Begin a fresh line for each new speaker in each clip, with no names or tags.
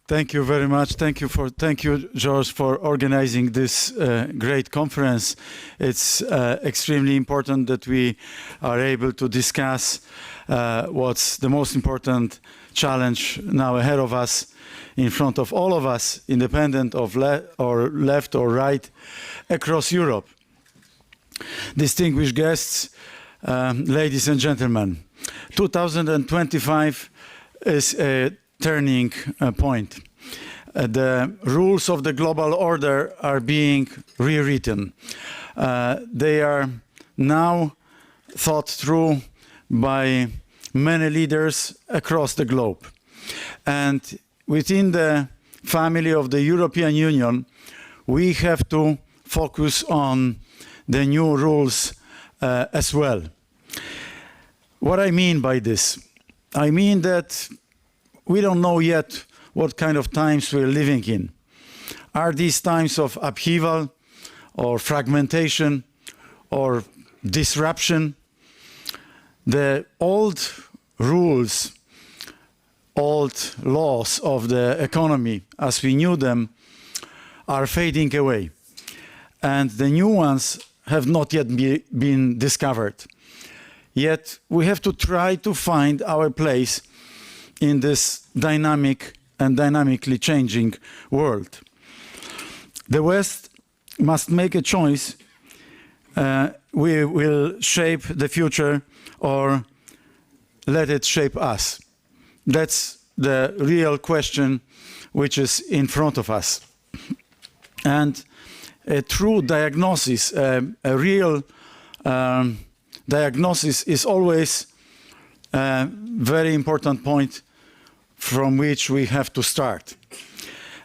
Thank you very much. Thank you, George, for organizing this great conference. It's extremely important that we are able to discuss what's the most important challenge now ahead of us, in front of all of us, independent of left or right, across Europe. Distinguished guests, ladies and gentlemen, 2025 is a turning point. The rules of the global order are being rewritten. They are now thought through by many leaders across the globe. And within the family of the European Union, we have to focus on the new rules as well. What I mean by this? I mean that we don't know yet what kind of times we're living in. Are these times of upheaval or fragmentation or disruption? The old rules, old laws of the economy as we knew them are fading away, and the new ones have not yet been discovered. Yet we have to try to find our place in this dynamic and dynamically changing world. The West must make a choice. We will shape the future or let it shape us. That's the real question which is in front of us. And a true diagnosis, a real diagnosis is always a very important point from which we have to start.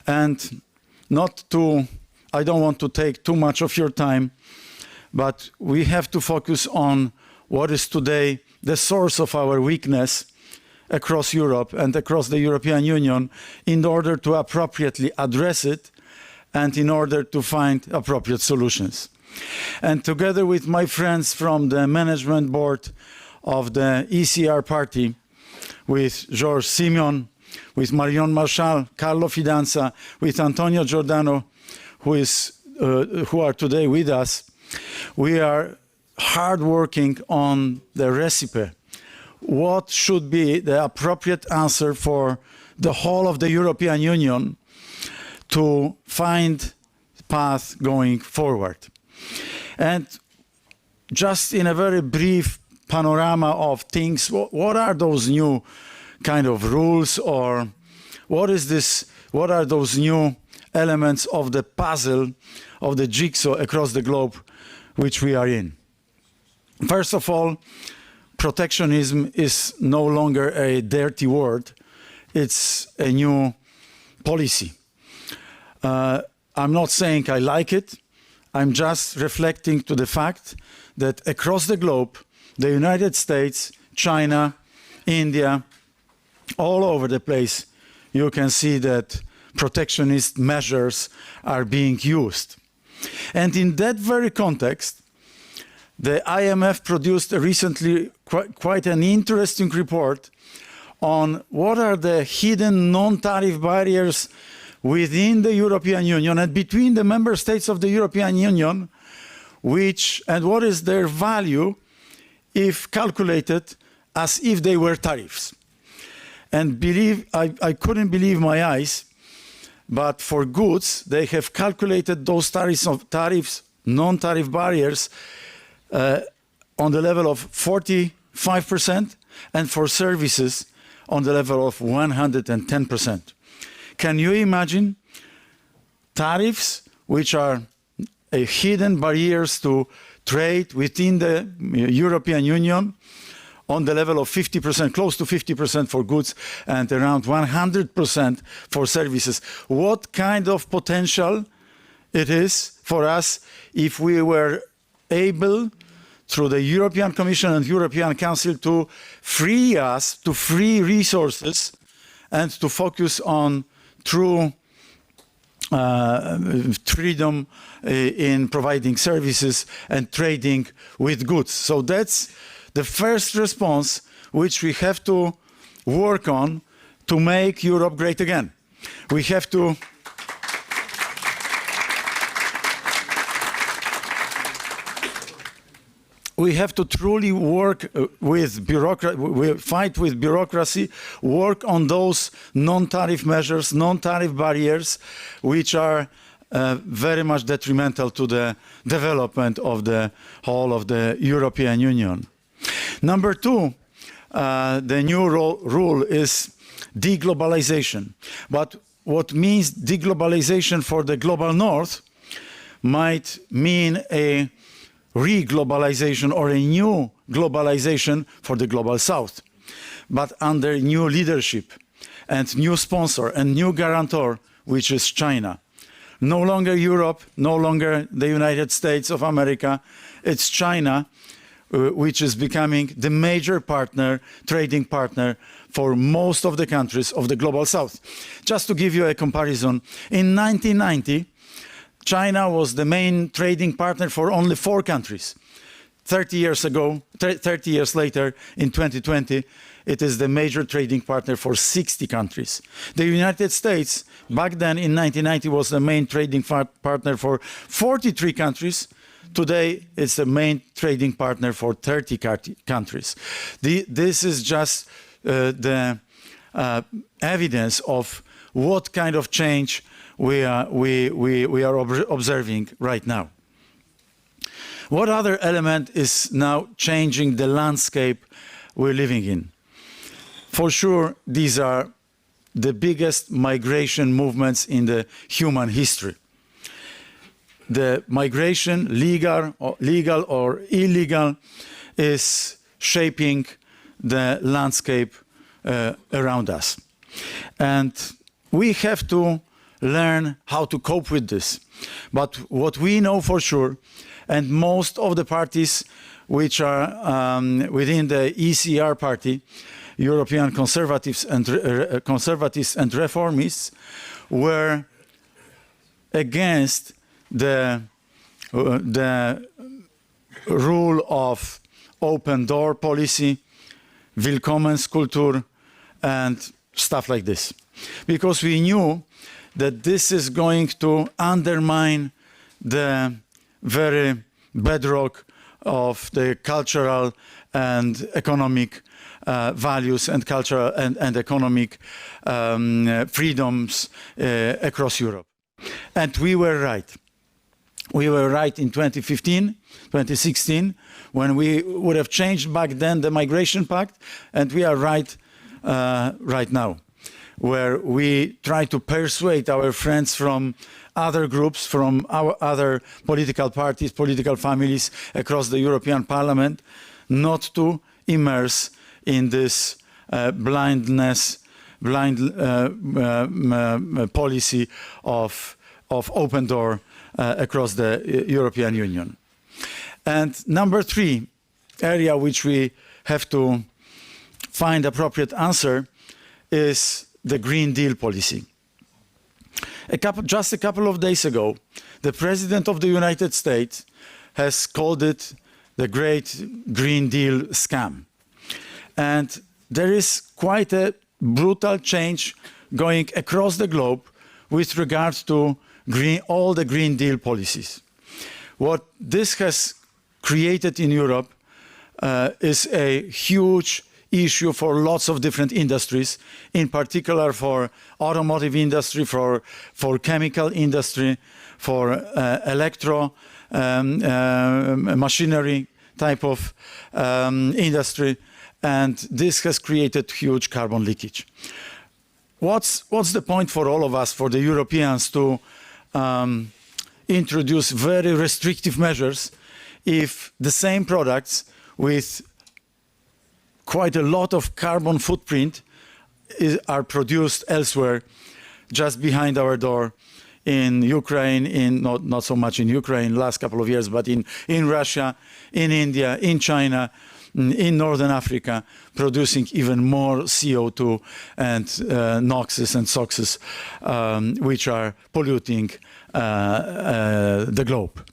And I don't want to take too much of your time, but we have to focus on what is today the source of our weakness across Europe and across the European Union in order to appropriately address it and in order to find appropriate solutions. And together with my friends from the management board of the ECR Party, with Georges Simeon, with Marion Marchal, Carlo Fidanza, with Antonio Giordano, who are today with us, we are hard working on the recipe. What should be the appropriate answer for the whole of the European Union to find path going forward? And just in a very brief panorama of things, what are those new kind of rules, or what are those new elements of the puzzle, of the jigsaw across the globe which we are in? First of all, protectionism is no longer a dirty word. It's a new policy. I'm not saying I like it. I'm just reflecting to the fact that across the globe, the United States, China, India, all over the place, you can see that protectionist measures are being used. And in that very context, the IMF produced recently quite an interesting report on what are the hidden non-tariff barriers within the European Union and between the member states of the European Union, and what is their value if calculated as if they were tariffs. And I couldn't believe my eyes, but for goods, they have calculated those tariffs, non-tariff barriers on the level of 45%, and for services on the level of 110%. Can you imagine tariffs which are hidden barriers to trade within the European Union on the level of 50%, close to 50% for goods and around 100% for services? What kind of potential it is for us if we were able, through the European Commission and European Council, to free us, to free resources and to focus on true freedom in providing services and trading with goods. So that's the first response which we have to work on to make Europe great again. we have to truly work fight with bureaucracy, work on those non-tariff measures, non-tariff barriers, which are very much detrimental to the development of the whole of the European Union. Number two, the new rule is deglobalization. But what means deglobalization for the global north might mean a re-globalization or a new globalization for the global south, but under new leadership and new sponsor and new guarantor, which is China. No longer Europe, no longer the United States of America, it's China, which is becoming the major partner, trading partner for most of the countries of the global south. Just to give you a comparison, in 1990, China was the main trading partner for only 4 countries. 30 years later, in 2020, it is the major trading partner for 60 countries. The United States, back then in 1990, was the main trading partner for 43 countries. Today, it's the main trading partner for 30 countries. This is just the evidence of what kind of change we are observing right now. What other element is now changing the landscape we're living in? For sure, these are the biggest migration movements in the human history. The migration, legal or illegal, is shaping the landscape around us. And we have to learn how to cope with this. But what we know for sure, and most of the parties which are within the ECR Party, European Conservatives and Reformists, were against the rule of open door policy, Willkommenskultur, and stuff like this. Because we knew that this is going to undermine the very bedrock of the cultural and economic values and cultural and economic freedoms across Europe. And we were right. We were right in 2015, 2016, when we would have changed back then the Migration Pact, and we are right right now, where we try to persuade our friends from other groups, from our other political parties, political families across the European Parliament, not to immerse in this blind policy of open door across the European Union. And number 3 area which we have to find appropriate answer is the Green Deal policy. Just a couple of days ago, the President of the United States has called it the Great Green Deal scam. And there is quite a brutal change going across the globe with regard to all the Green Deal policies. What this has created in Europe is a huge issue for lots of different industries, in particular for automotive industry, for chemical industry, for machinery type of industry, and this has created huge carbon leakage. What's the point for all of us, for the Europeans, to introduce very restrictive measures if the same products with quite a lot of carbon footprint are produced elsewhere, just behind our door, in Ukraine, not so much in Ukraine last couple of years, but in Russia, in India, in China, in Northern Africa, producing even more CO2 and NOxes and SOxes, which are polluting the globe.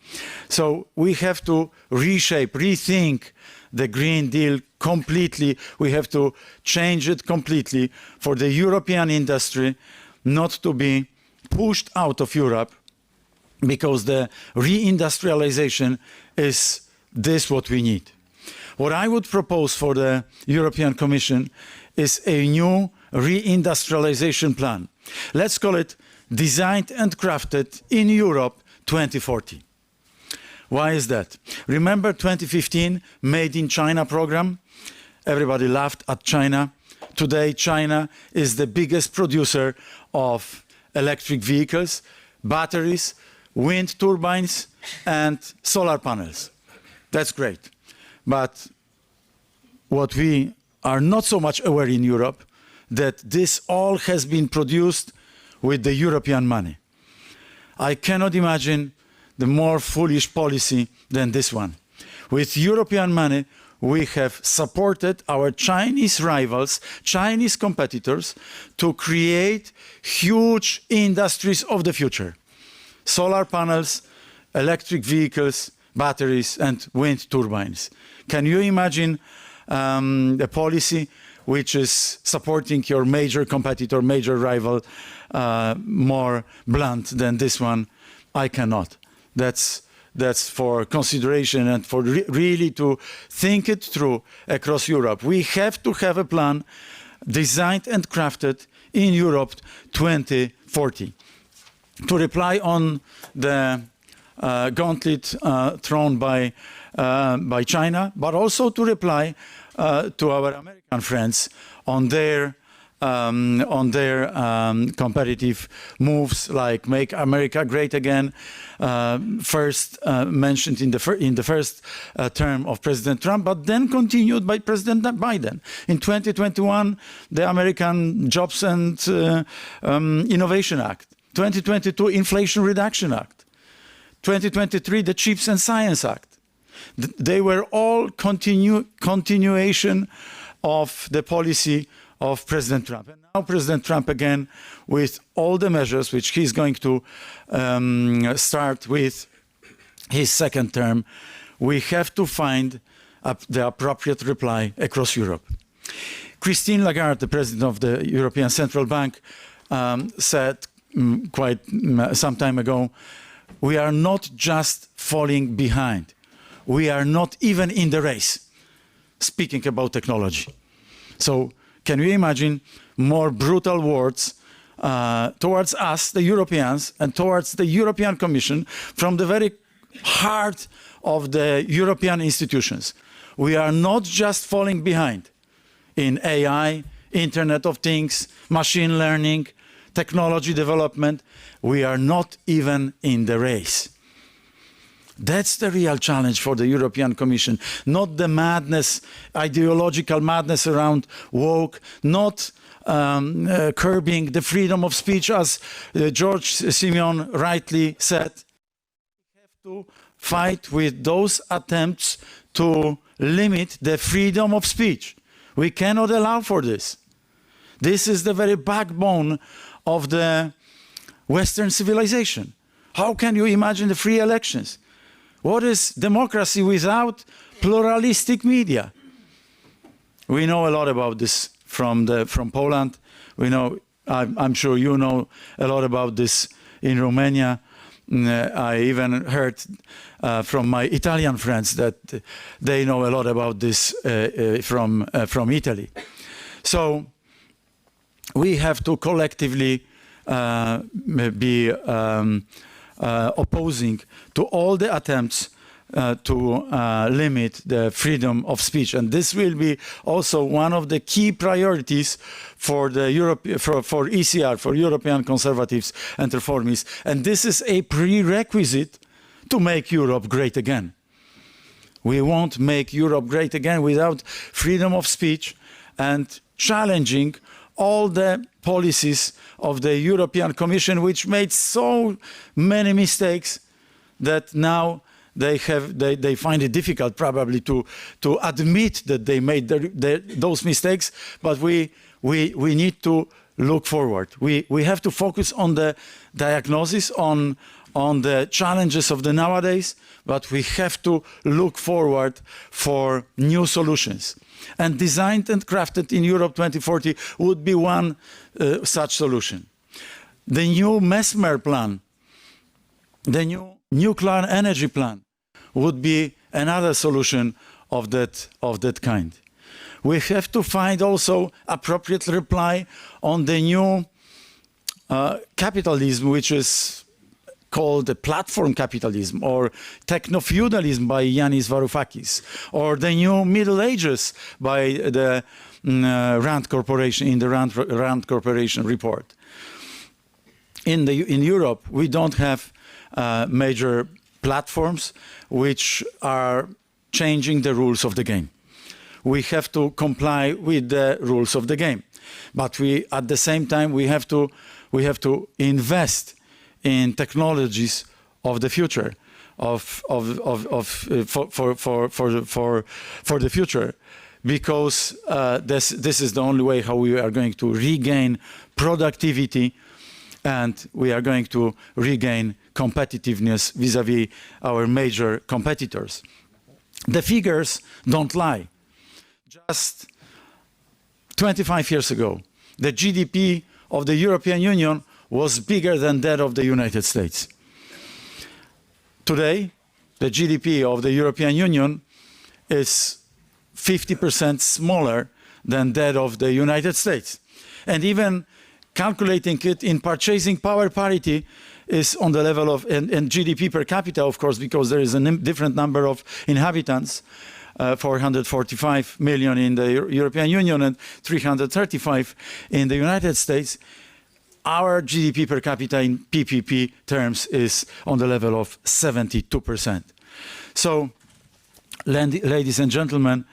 So we have to rethink the Green Deal completely. We have to change it completely for the European industry, not to be pushed out of Europe, because the reindustrialization is this what we need. What I would propose for the European Commission is a new reindustrialization plan. Let's call it Designed and Crafted in Europe 2040. Why is that? Remember 2015 Made in China program? Everybody laughed at China. Today China is the biggest producer of electric vehicles, batteries, wind turbines and solar panels. That's great. But what we are not so much aware in Europe, that this all has been produced with the European money. I cannot imagine the more foolish policy than this one. With European money, we have supported our Chinese rivals, Chinese competitors, to create huge industries of the future. Solar panels, electric vehicles, batteries, and wind turbines. Can you imagine a policy which is supporting your major competitor, major rival, more blunt than this one? I cannot. That's for consideration and for really to think it through across Europe. We have to have a plan designed and crafted in Europe 2040. To reply on the gauntlet thrown by China, but also to reply to our American friends on their competitive moves, like Make America Great Again, first mentioned in the first term of President Trump, but then continued by President Biden. In 2021, the American Jobs and Innovation Act. 2022, Inflation Reduction Act. 2023, the Chips and Science Act. They were all continuation of the policy of President Trump. And now President Trump again, with all the measures which he's going to start with his second term, we have to find the appropriate reply across Europe. Christine Lagarde, the president of the European Central Bank, said quite some time ago, we are not just falling behind. We are not even in the race, speaking about technology. So can you imagine more brutal words towards us, the Europeans, and towards the European Commission from the very heart of the European institutions? We are not just falling behind in AI, Internet of Things, machine learning, technology development. We are not even in the race. That's the real challenge for the European Commission, not the madness, ideological madness around woke, not curbing the freedom of speech, as George Simeon rightly said. We have to fight with those attempts to limit the freedom of speech. We cannot allow for this. This is the very backbone of the Western civilization. How can you imagine the free elections? What is democracy without pluralistic media? We know a lot about this from Poland. We know, I'm sure you know a lot about this in Romania. I even heard from my Italian friends that they know a lot about this from Italy. So we have to collectively be opposing to all the attempts to limit the freedom of speech, and this will be also one of the key priorities for the for ECR, for European Conservatives and Reformists, and this is a prerequisite to make Europe great again. We won't make Europe great again without freedom of speech and challenging all the policies of the European Commission, which made so many mistakes that now they find it difficult probably to admit that they made those mistakes. But we need to look forward. We have to focus on the diagnosis, on the challenges of the nowadays, but we have to look forward for new solutions. And Designed and Crafted in Europe 2040 would be one such solution. The new Mesmer plan, the new nuclear energy plan, would be another solution of that kind. We have to find also appropriate reply on the new capitalism, which is called the platform capitalism, or techno-feudalism by Yanis Varoufakis, or the new Middle Ages by the Rand Corporation, in the Rand Corporation report. In Europe, we don't have major platforms which are changing the rules of the game. We have to comply with the rules of the game, but at the same time we have to invest in technologies of the future, for the future, because this is the only way how we are going to regain productivity, and we are going to regain competitiveness vis-à-vis our major competitors. The figures don't lie. Just 25 years ago, the GDP of the European Union was bigger than that of the United States. Today, the GDP of the European Union is 50% smaller than that of the United States. And even calculating it in purchasing power parity is on the level of, and GDP per capita, of course, because there is a different number of inhabitants, 445 million in the European Union and 335 in the United States. Our GDP per capita in PPP terms is on the level of 72%. So, ladies and gentlemen,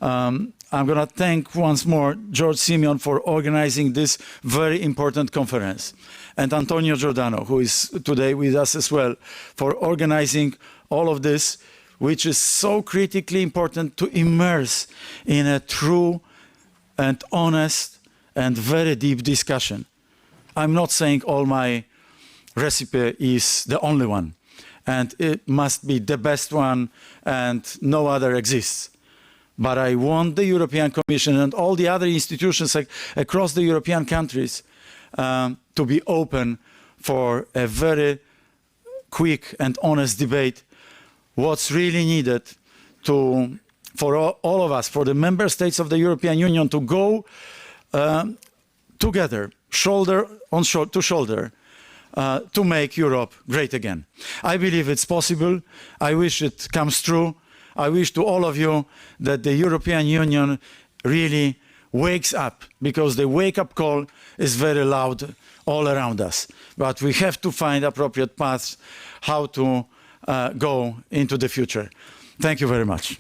I'm going to thank once more George Simeon for organizing this very important conference, and Antonio Giordano, who is today with us as well, for organizing all of this, which is so critically important to immerse in a true and honest and very deep discussion. I'm not saying all my recipe is the only one, and it must be the best one and no other exists. But I want the European Commission and all the other institutions across the European countries to be open for a very quick and honest debate. What's really needed for all of us, for the member states of the European Union to go together, shoulder to shoulder, to make Europe great again. I believe it's possible. I wish it comes true. I wish to all of you that the European Union really wakes up, because the wake-up call is very loud all around us. But we have to find appropriate paths how to go into the future. Thank you very much.